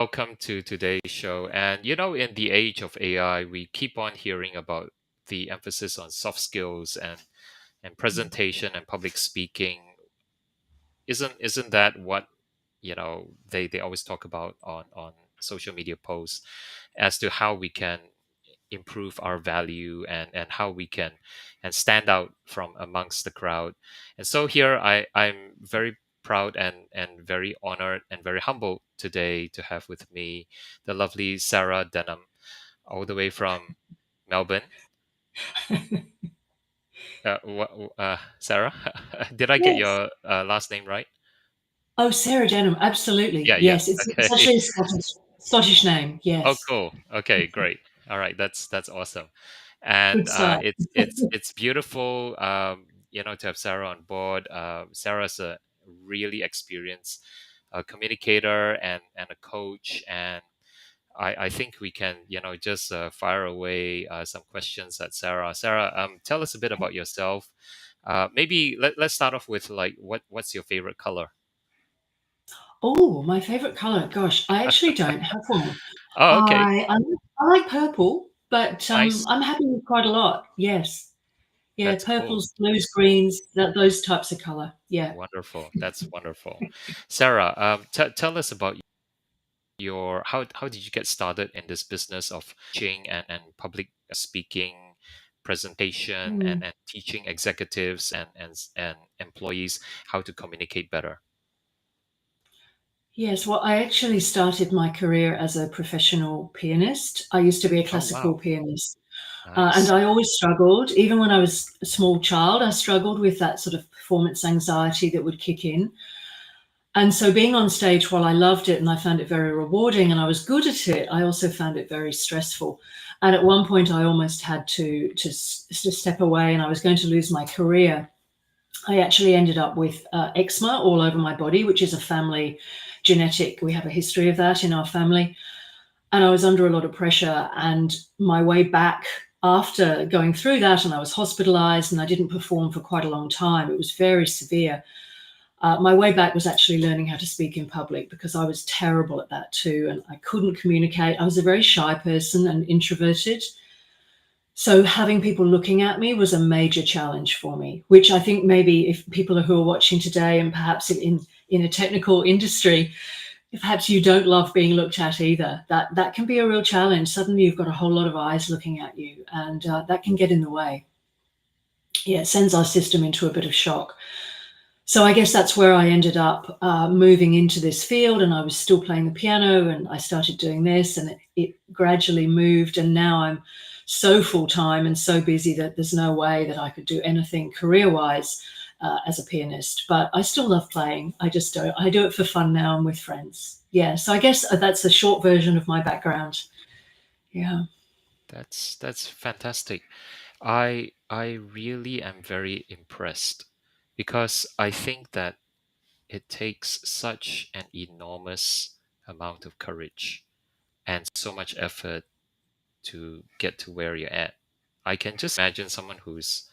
Welcome to today's show. And in the age of AI, we keep on hearing about the emphasis on soft skills and presentation and public speaking. Isn't that what they always talk about on social media posts as to how we can improve our value and how we can and stand out from amongst the crowd. And so here I'm very proud and very honored and very humbled today to have with me the lovely Sarah Denham, all the way from Melbourne. Sarah, did I get Yes. your last name right? Oh, Sarah Denholm, absolutely. Yeah, yeah. Yes, it's Okay. actually a Scottish name. Oh, Yes. cool. Okay, great. All right, that's awesome, Good and start. it's beautiful, to have Sarah on board. Sarah's a really experienced communicator and a coach, and I think we can, just fire away some questions at Sarah. Sarah, tell us a bit about yourself. Maybe let's start off with like what's your favorite color? Oh, my favorite color. Gosh, I actually don't have one. Oh, okay, I like purple, but nice. I'm happy with quite a lot. Yes. Yeah, That's cool. purples, blues, greens, those types of color. Yeah. Wonderful. That's wonderful. Sarah, tell us about your how did you get started in this business of teaching and public speaking, presentation, Mm. and teaching executives and employees how to communicate better? Yes, well, I actually started my career as a professional pianist. I used to be a Oh, classical wow. pianist. And Nice. I always struggled, even when I was a small child, I struggled with that sort of performance anxiety that would kick in. And so being on stage, while I loved it and I found it very rewarding and I was good at it, I also found it very stressful. And at one point, I almost had to step away and I was going to lose my career. I actually ended up with eczema all over my body, which is a family genetic. We have a history of that in our family. And I was under a lot of pressure. And my way back after going through that, and I was hospitalized and I didn't perform for quite a long time, it was very severe. My way back was actually learning how to speak in public because I was terrible at that too. And I couldn't communicate. I was a very shy person and introverted. So having people looking at me was a major challenge for me, which I think maybe if people who are watching today and perhaps in a technical industry, perhaps you don't love being looked at either. That can be a real challenge. Suddenly you've got a whole lot of eyes looking at you, and that can get in the way. Yeah, it sends our system into a bit of shock. So I guess that's where I ended up moving into this field, and I was still playing the piano, and I started doing this, and it gradually moved, and now I'm so full time and so busy that there's no way that I could do anything career wise as a pianist. But I still love playing. I just don't. I do it for fun now and with friends. Yeah. So I guess that's a short version of my background. Yeah. That's fantastic. I really am very impressed because I think that it takes such an enormous amount of courage and so much effort to get to where you're at. I can just imagine someone who's,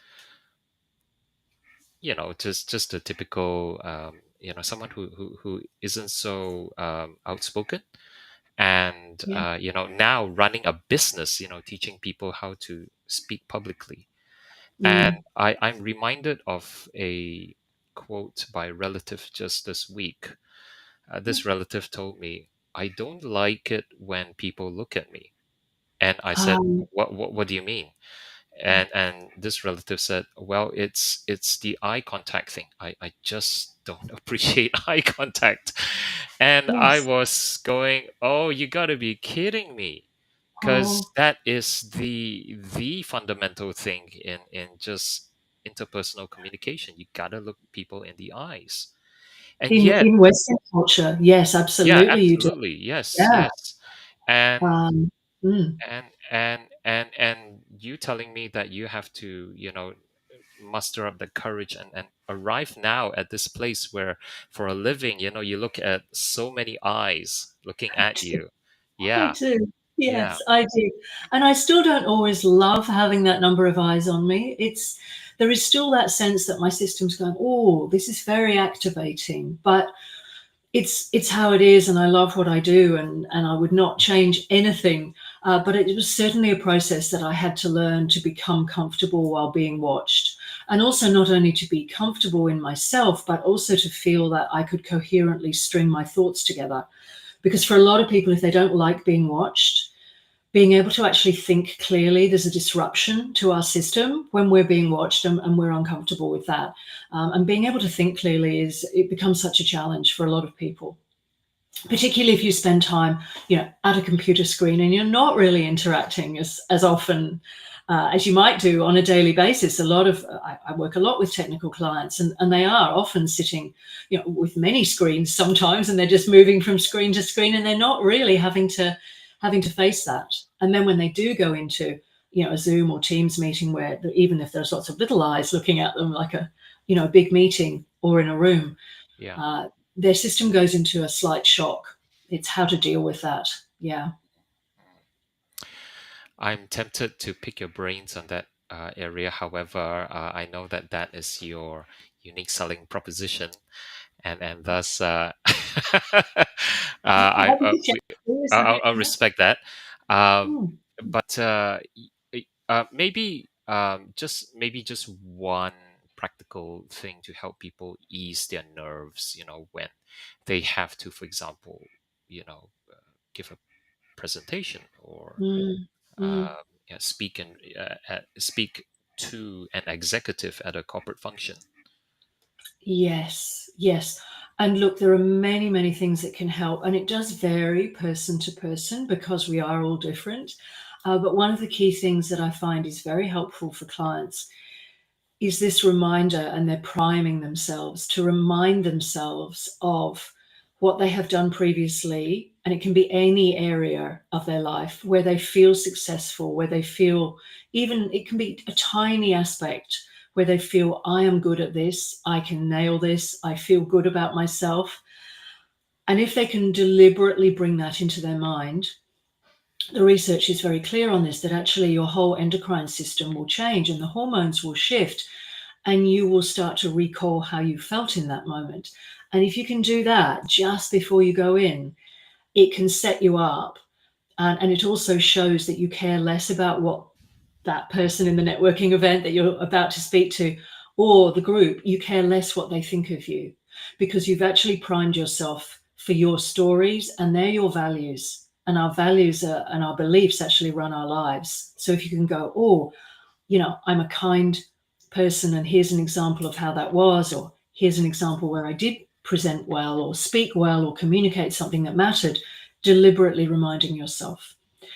just a typical, someone who isn't so outspoken and, Yeah. now running a business, teaching people how to speak publicly. And Mm. I'm reminded of a quote by a relative just this week. This relative told me, I don't like it when people look at me. And I said, Um, what do you mean? And this relative said, well, it's the eye contact thing. I just don't appreciate eye contact. And I yes. was going, oh, you got to be kidding me, because Oh, that is the fundamental thing in just interpersonal communication. You got to look people in the eyes. And yet, in Western culture, yes, yeah, absolutely, you do. absolutely, yes, Yeah. yes. and Um, mm. and you telling me that you have to, muster up the courage and arrive now at this place where for a living, you look at so many eyes looking at you. I Yeah, do. yeah, Yes, I do. And I still don't always love having that number of eyes on me. There is still that sense that my system's going, oh, this is very activating. But it's how it is, and I love what I do, and I would not change anything. But it was certainly a process that I had to learn to become comfortable while being watched, and also not only to be comfortable in myself, but also to feel that I could coherently string my thoughts together. Because for a lot of people, if they don't like being watched, being able to actually think clearly, there's a disruption to our system when we're being watched, and we're uncomfortable with that. And being able to think clearly it becomes such a challenge for a lot of people, particularly if you spend time, at a computer screen and you're not really interacting as often as you might do on a daily basis. I work a lot with technical clients, and they are often sitting, with many screens sometimes, and they're just moving from screen to screen, and they're not really having to face that. And then when they do go into, a Zoom or Teams meeting, where even if there's lots of little eyes looking at them, like a big meeting or in a room, Yeah. uh, their system goes into a slight shock. It's how to deal with that. Yeah. I'm tempted to pick your brains on that area. However, I know that that is your unique selling proposition, and thus I Happy to share with you. I'll respect that. Um, Mm, but maybe just one practical thing to help people ease their nerves. When they have to, for example, give a presentation or mm, mm. speak to an executive at a corporate function. Yes, yes. And look, there are many, many things that can help, and it does vary person to person because we are all different. But one of the key things that I find is very helpful for clients is this reminder, and they're priming themselves to remind themselves of what they have done previously. And it can be any area of their life where they feel successful, where they feel, even it can be a tiny aspect where they feel, I am good at this, I can nail this, I feel good about myself. And if they can deliberately bring that into their mind, the research is very clear on this, that actually your whole endocrine system will change and the hormones will shift, and you will start to recall how you felt in that moment. And if you can do that just before you go in, it can set you up. And it also shows that you care less about what that person in the networking event that you're about to speak to, or the group, you care less what they think of you, because you've actually primed yourself for your stories, and they're your values. And our values and our beliefs actually run our lives. So if you can go, oh, I'm a kind person, and here's an example of how that was, or here's an example where I did present well, or speak well, or communicate something that mattered, deliberately reminding yourself.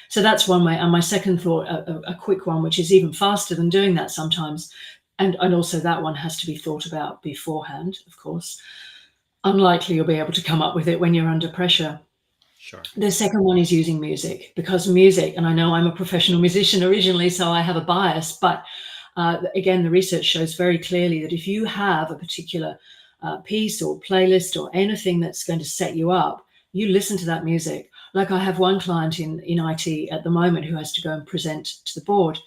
So that's one way. And my second thought, a quick one, which is even faster than doing that sometimes, and also that one has to be thought about beforehand, of course. Unlikely you'll be able to come up with it when you're under pressure. Sure. The second one is using music, because music, and I know I'm a professional musician originally, so I have a bias, but again, the research shows very clearly that if you have a particular piece or playlist or anything that's going to set you up, you listen to that music. Like I have one client in IT at the moment who has to go and present to the board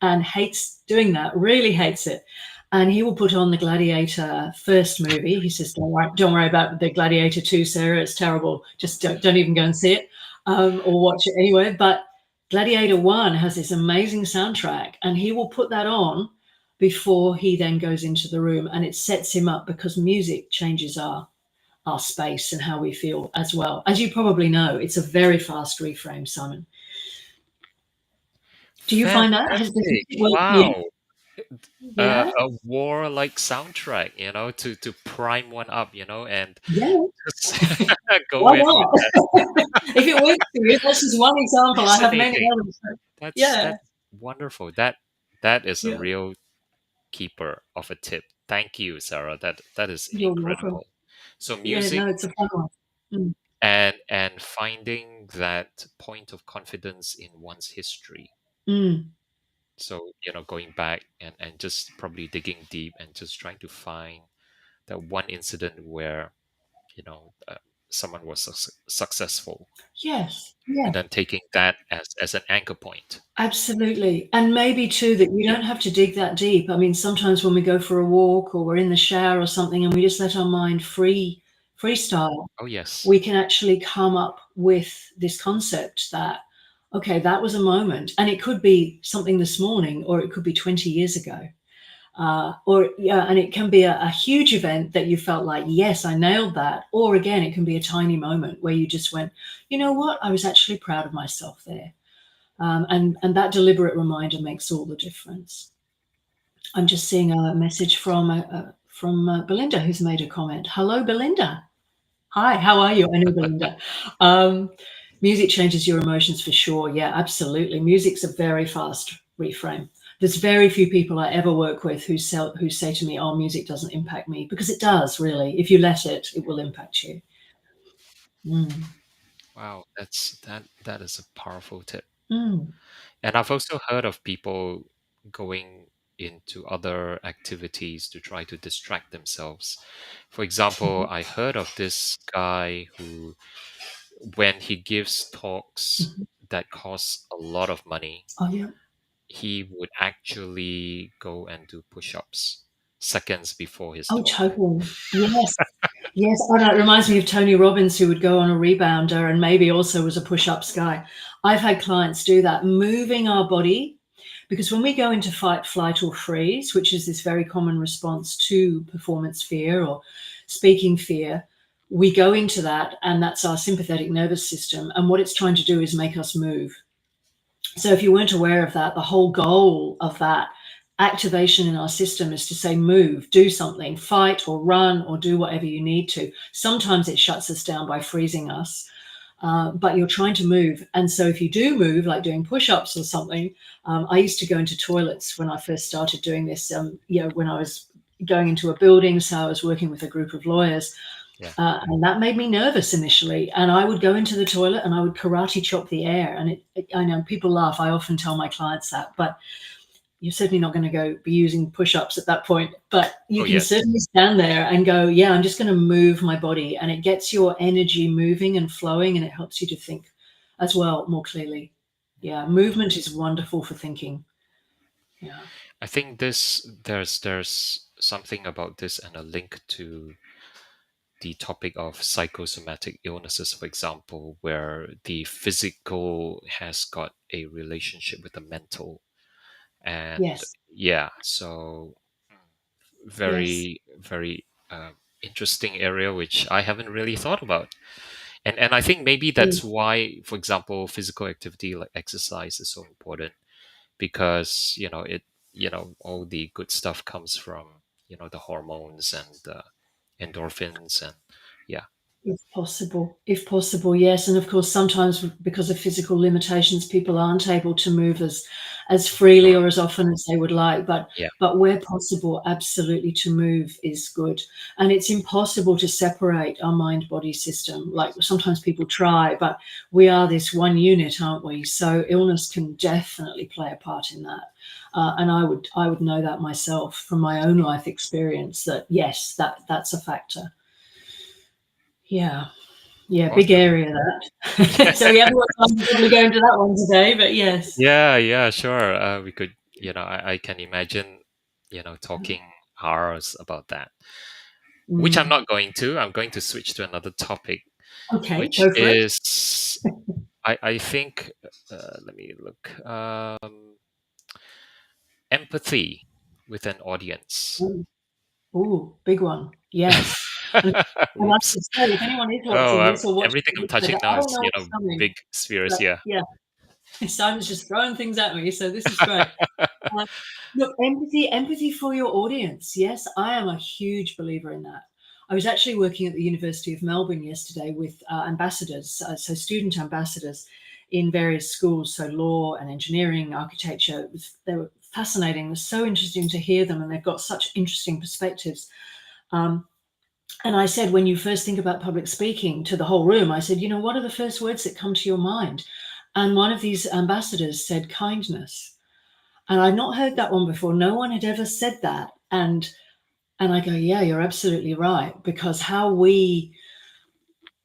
and hates doing that, really hates it. And he will put on the Gladiator first movie. He says, don't worry about the Gladiator 2, Sarah. It's terrible. Just don't even go and see it, or watch it anyway. But Gladiator 1 has this amazing soundtrack, and he will put that on before he then goes into the room. And it sets him up, because music changes our space and how we feel as well. As you probably know, it's a very fast reframe, Simon. Do you find that? Fantastic. Well, yeah. Wow. Yeah. A war-like soundtrack, to prime one up, and Yeah. just go Why in with not? that. If it works for you, that's just one example. I have many Fascinating. others. That's Yeah. wonderful. That is a Yeah. real keeper of a tip. Thank you, Sarah. That is You're welcome. incredible. So Yeah, music no, it's a fun one. Mm. and finding that point of confidence in one's history. Mm. So, going back and just probably digging deep and just trying to find that one incident where, you know, uh, someone was successful, Yes. Yeah. and then taking that as an anchor point. Absolutely. And maybe too that you Yeah. don't have to dig that deep. I mean, sometimes when we go for a walk or we're in the shower or something and we just let our mind free freestyle, Oh, yes. we can actually come up with this concept that, okay, that was a moment, and it could be something this morning, or it could be 20 years ago. Or yeah, and it can be a huge event that you felt like, yes, I nailed that. Or again, it can be a tiny moment where you just went, you know what, I was actually proud of myself there. And that deliberate reminder makes all the difference. I'm just seeing a message from Belinda, who's made a comment. Hello, Belinda. Hi, how are you? I know Belinda. Um, Music changes your emotions for sure. Yeah, absolutely. Music's a very fast reframe. There's very few people I ever work with who say to me, "Oh, music doesn't impact me," because it does. Really, if you let it, it will impact you. Mm. Wow, that is a powerful tip. Mm. And I've also heard of people going into other activities to try to distract themselves. For example, Mhm. I heard of this guy who, when he gives talks Mhm. that cost a lot of money, Oh yeah. he would actually go and do push-ups seconds before his Oh, talk. totally. Yes. Yes, oh, no, it reminds me of Tony Robbins, who would go on a rebounder and maybe also was a push-ups guy. I've had clients do that, moving our body, because when we go into fight, flight, or freeze, which is this very common response to performance fear or speaking fear, we go into that, and that's our sympathetic nervous system. And what it's trying to do is make us move. So if you weren't aware of that, the whole goal of that activation in our system is to say, move, do something, fight or run or do whatever you need to. Sometimes it shuts us down by freezing us, but you're trying to move. And so if you do move, like doing push-ups or something, I used to go into toilets when I first started doing this, when I was going into a building. So I was working with a group of lawyers, Yeah. and that made me nervous initially. And I would go into the toilet and I would karate chop the air. And I know people laugh. I often tell my clients that, but you're certainly not going to go be using push-ups at that point. But you Oh, can yes. certainly stand there and go, yeah, I'm just going to move my body. And it gets your energy moving and flowing, and it helps you to think as well more clearly. Yeah, movement is wonderful for thinking. Yeah. I think there's something about this and a link to the topic of psychosomatic illnesses, for example, where the physical has got a relationship with the mental. And Yes. yeah, so Yes. very interesting area which I haven't really thought about. And I think maybe Mm. that's why, for example, physical activity like exercise is so important, because all the good stuff comes from the hormones and the endorphins, and yeah. If possible, yes. And of course, sometimes because of physical limitations, people aren't able to move as freely Sure. or as often as they would like. But Yeah. where possible, absolutely to move is good. And it's impossible to separate our mind-body system. Like sometimes people try, but we are this one unit, aren't we? So illness can definitely play a part in that. And I would know that myself from my own life experience. That yes, that's a factor. Yeah. Yeah, big Awesome. area that. So we haven't got time to probably go into that one today, but yes. Yeah, yeah, sure. We could, I can imagine, talking hours about that, which I'm Mm. not going to. I'm going to switch to another topic, Okay, which go for it. is, I think, let me look, empathy with an audience. Ooh, ooh, big one. Yes. And I must Oops. just say, if anyone is Oh, watching this or watching everything I'm the replay, touching I now don't is, know what's coming, big spheres. but Yeah. yeah, Simon's just throwing things at me, so this is great. Uh, Look, empathy for your audience. Yes, I am a huge believer in that. I was actually working at the University of Melbourne yesterday with ambassadors, so student ambassadors in various schools, so law and engineering, architecture. They were fascinating. It was so interesting to hear them, and they've got such interesting perspectives. Um, and I said, when you first think about public speaking to the whole room, I said, what are the first words that come to your mind? And one of these ambassadors said kindness. And I'd not heard that one before. No one had ever said that. And I go, yeah, you're absolutely right. Because how we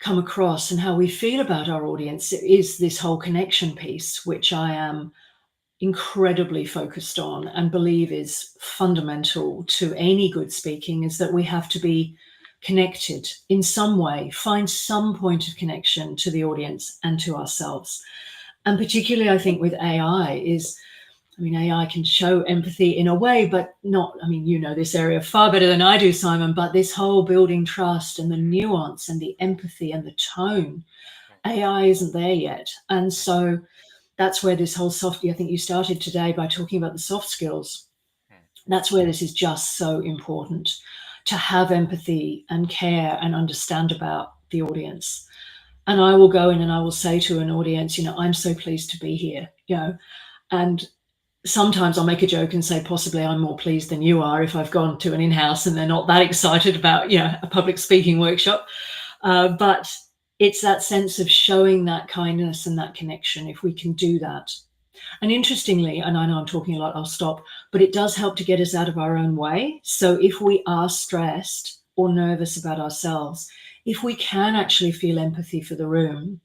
come across and how we feel about our audience is this whole connection piece, which I am incredibly focused on and believe is fundamental to any good speaking, is that we have to be connected in some way, find some point of connection to the audience and to ourselves. And particularly, I think with AI is, I mean, AI can show empathy in a way, but not, I mean, you know this area far better than I do, Simon, but this whole building trust and the nuance and the empathy and the tone, AI isn't there yet. And so that's where this whole I think you started today by talking about the soft skills. That's where this is just so important, to have empathy and care and understand about the audience. And I will go in and I will say to an audience, you know, I'm so pleased to be here, you know, and sometimes I'll make a joke and say, possibly I'm more pleased than you are if I've gone to an in-house and they're not that excited about, you know, a public speaking workshop. But it's that sense of showing that kindness and that connection, if we can do that. And interestingly, and I know I'm talking a lot, I'll stop, but it does help to get us out of our own way. So if we are stressed or nervous about ourselves, if we can actually feel empathy for the room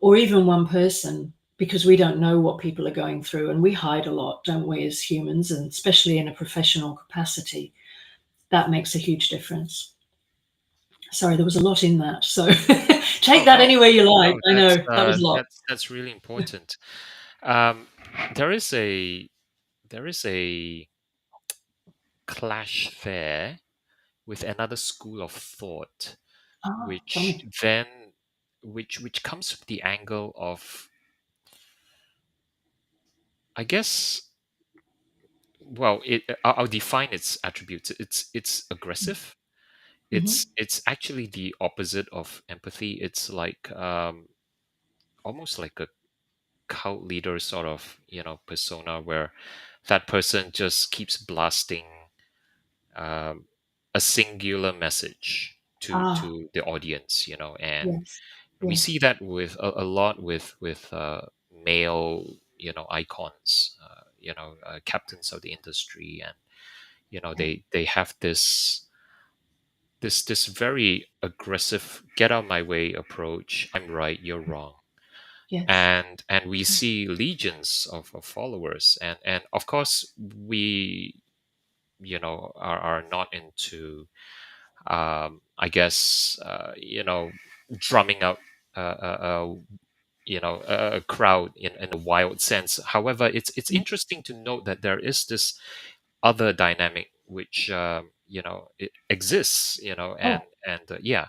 or even one person, because we don't know what people are going through and we hide a lot, don't we, as humans, and especially in a professional capacity, that makes a huge difference. Sorry, there was a lot in that. So take Oh that no, anywhere you like. no, I know that was a lot. that's really important. Um, there is a clash there with another school of thought, Ah, tell which me. then which comes from the angle of, I guess, well, I'll define its attributes. It's aggressive. Mm-hmm. It's actually the opposite of empathy. It's like almost like a cult leader sort of, persona, where that person just keeps blasting um, a singular message Ah, to the audience, and yes, we yes, see that with a lot with male, icons, captains of the industry, and yeah, they have this very aggressive get out of my way approach. I'm right, you're wrong. yes, And we see legions of followers, and of course we are not into, I guess, drumming out a crowd in a wild sense. However, it's yeah. interesting to note that there is this other dynamic which, it exists, and Oh, yeah.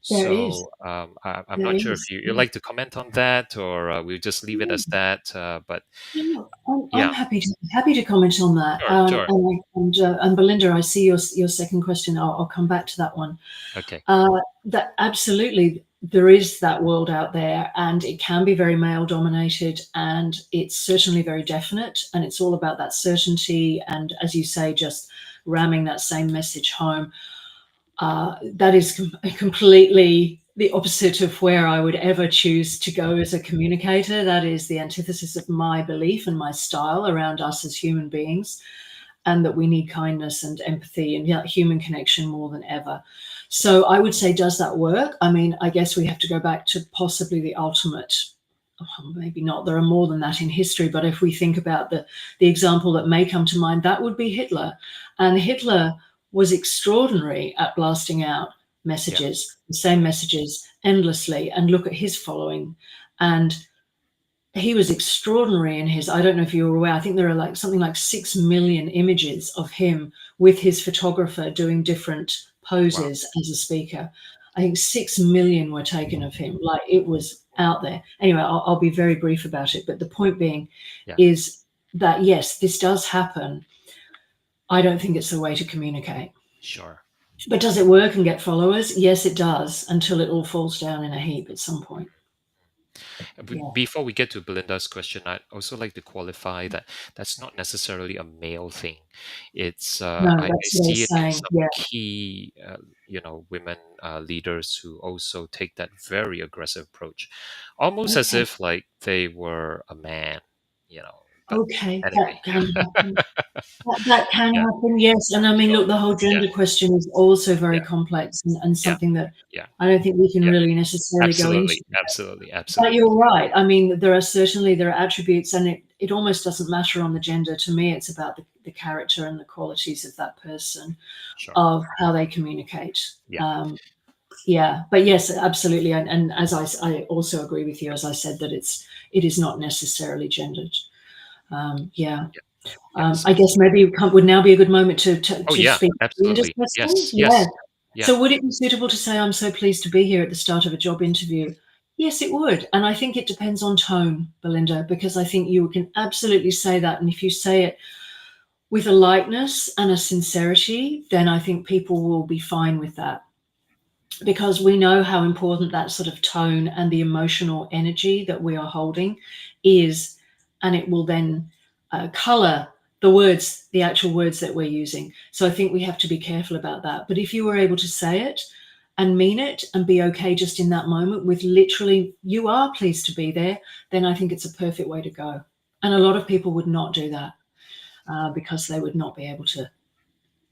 there is, So I'm there not sure if is. you'd Yeah. like to comment on that, or we'll just leave it as that. But Yeah, I'm yeah, happy to comment on that. sure, sure. And Belinda, I see your second question. I'll come back to that one. Okay. That absolutely, there is that world out there, and it can be very male dominated, and it's certainly very definite, and it's all about that certainty, and as you say, just ramming that same message home. That is completely the opposite of where I would ever choose to go as a communicator. That is the antithesis of my belief and my style around us as human beings, and that we need kindness and empathy and, yeah, human connection more than ever. So I would say, does that work? I mean, I guess we have to go back to possibly the ultimate. Maybe not. There are more than that in history, but if we think about the example that may come to mind, that would be Hitler. And Hitler was extraordinary at blasting out Yeah. messages, the same messages endlessly. And look at his following. And he was extraordinary in his, I don't know if you were aware, I think there are like something like 6 million images of him with his photographer doing different Wow. poses as a speaker. I think 6 million were taken of him. Like, it was out there. Anyway, I'll be very brief about it. But the point being Yeah. is that, yes, this does happen. I don't think it's the way to communicate. Sure. But does it work and get followers? Yes, it does, until it all falls down in a heap at some point. Yeah. Before we get to Belinda's question, I'd also like to qualify that that's not necessarily a male thing. It's No, I that's what I see was it in saying. some Yeah. key, women leaders who also take that very aggressive approach, almost as Okay. if like they were a man, But Okay, anyway, that can happen. That can yeah, happen, yes. And I mean, sure, look, the whole yeah, gender question is also very yeah, complex, and yeah, something that yeah, I don't think we can yeah, really necessarily go into. absolutely, absolutely, But you're absolutely, right. I mean, there are attributes, and it almost doesn't matter on the gender. To me, it's about the character and the qualities of that person, Sure. of how they communicate. Yeah. Um, yeah, but yes, absolutely. And as I also agree with you, as I said, that it is not necessarily gendered. Yeah. Yeah. Yeah. I guess maybe would now be a good moment Oh to yeah, speak to the absolutely. person. Yes. Yeah. Yes. Yeah. So would it be suitable to say, I'm so pleased to be here at the start of a job interview? Yes, it would. And I think it depends on tone, Belinda, because I think you can absolutely say that. And if you say it with a lightness and a sincerity, then I think people will be fine with that, because we know how important that sort of tone and the emotional energy that we are holding is, and it will then color the words, the actual words that we're using. So I think we have to be careful about that. But if you were able to say it and mean it and be okay just in that moment with literally, you are pleased to be there, then I think it's a perfect way to go. And a lot of people would not do that because they would not be able to,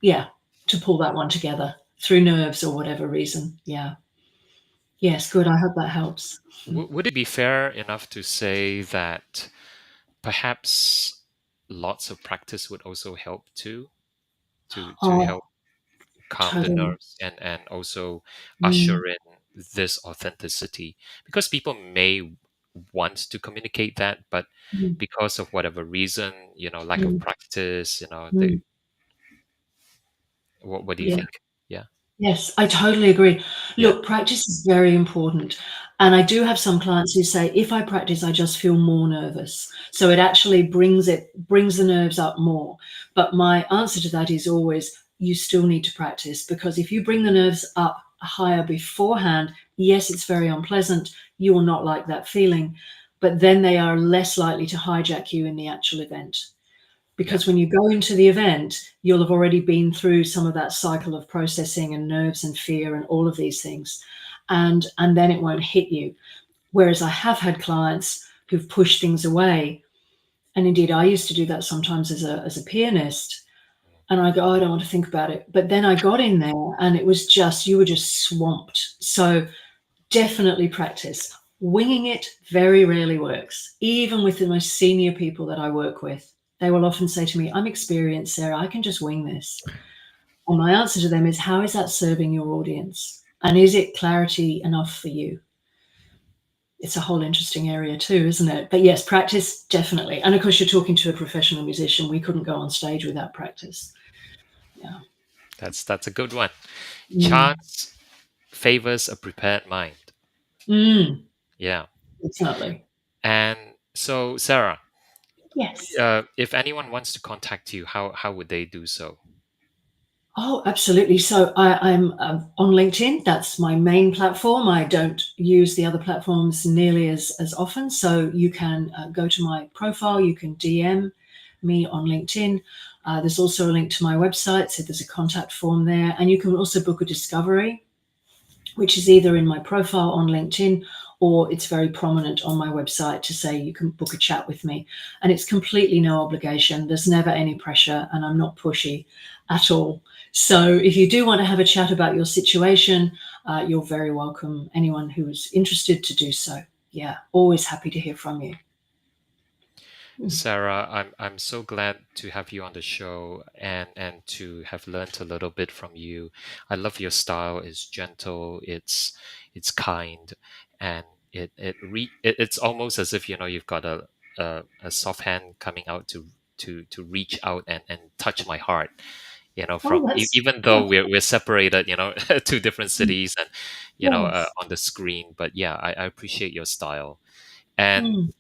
yeah, to pull that one together through nerves or whatever reason. Yeah. Yes, good. I hope that helps. Would it be fair enough to say that perhaps lots of practice would also help too, to Oh, help calm the totally. nerves and also Mm, usher in this authenticity? Because people may want to communicate that, but mm, because of whatever reason, lack of mm, practice, mm. what do you Yeah. think? Yeah. Yes, I totally agree. Yeah. Look, practice is very important. And I do have some clients who say, if I practice, I just feel more nervous. So it actually brings the nerves up more. But my answer to that is always, you still need to practice, because if you bring the nerves up higher beforehand, yes, it's very unpleasant. You will not like that feeling, but then they are less likely to hijack you in the actual event. Yeah. Because when you go into the event, you'll have already been through some of that cycle of processing and nerves and fear and all of these things, and then it won't hit you. Whereas I have had clients who've pushed things away, and indeed I used to do that sometimes as a pianist, and I go, oh, I don't want to think about it, but then I got in there and it was just, you were just swamped. So definitely practice. Winging it very rarely works. Even with the most senior people that I work with, they will often say to me, I'm experienced, Sarah, I can just wing this. And my answer to them is, how is that serving your audience? And is it clarity enough for you? It's a whole interesting area too, isn't it? But yes, practice, definitely. And of course, you're talking to a professional musician. We couldn't go on stage without practice. Yeah. That's a good one. Mm. Chance favors a prepared mind. Mm. Yeah. Definitely. And so, Sarah, Yes. if anyone wants to contact you, how would they do so? Oh, absolutely. So I'm on LinkedIn. That's my main platform. I don't use the other platforms nearly as often. So you can go to my profile. You can DM me on LinkedIn. There's also a link to my website. So there's a contact form there. And you can also book a discovery, which is either in my profile on LinkedIn, or it's very prominent on my website to say you can book a chat with me. And it's completely no obligation. There's never any pressure, and I'm not pushy at all. So if you do want to have a chat about your situation, you're very welcome. Anyone who is interested to do so. Yeah, always happy to hear from you. Sarah, I'm so glad to have you on the show and to have learned a little bit from you. I love your style. It's gentle, it's kind, and it's almost as if you've got a soft hand coming out to reach out and touch my heart. Oh, From that's even though oh, we're separated, two different cities and yes. on the screen. But yeah, I appreciate your style. And Mm, thank you.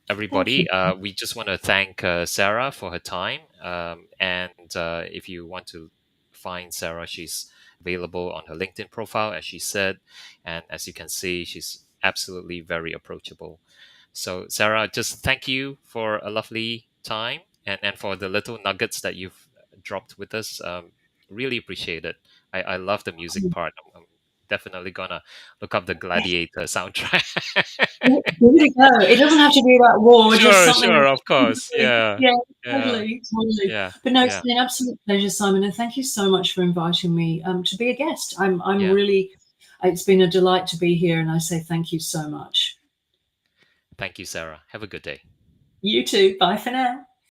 everybody. We just want to thank Sarah for her time. And if you want to find Sarah, she's available on her LinkedIn profile, as she said. And as you can see, she's absolutely very approachable. So, Sarah, just thank you for a lovely time and for the little nuggets that you've dropped with us. Really appreciate it. I love the music part. I'm definitely gonna look up the Gladiator soundtrack. Give it a go. It doesn't have to be about war, just Sure, something. sure, of course. Yeah, Yeah, yeah, totally, totally. yeah, But no, it's yeah, been an absolute pleasure, Simon, and thank you so much for inviting me to be a guest. I'm yeah. really, it's been a delight to be here, and I say thank you so much. Thank you, Sarah. Have a good day. You too. Bye for now.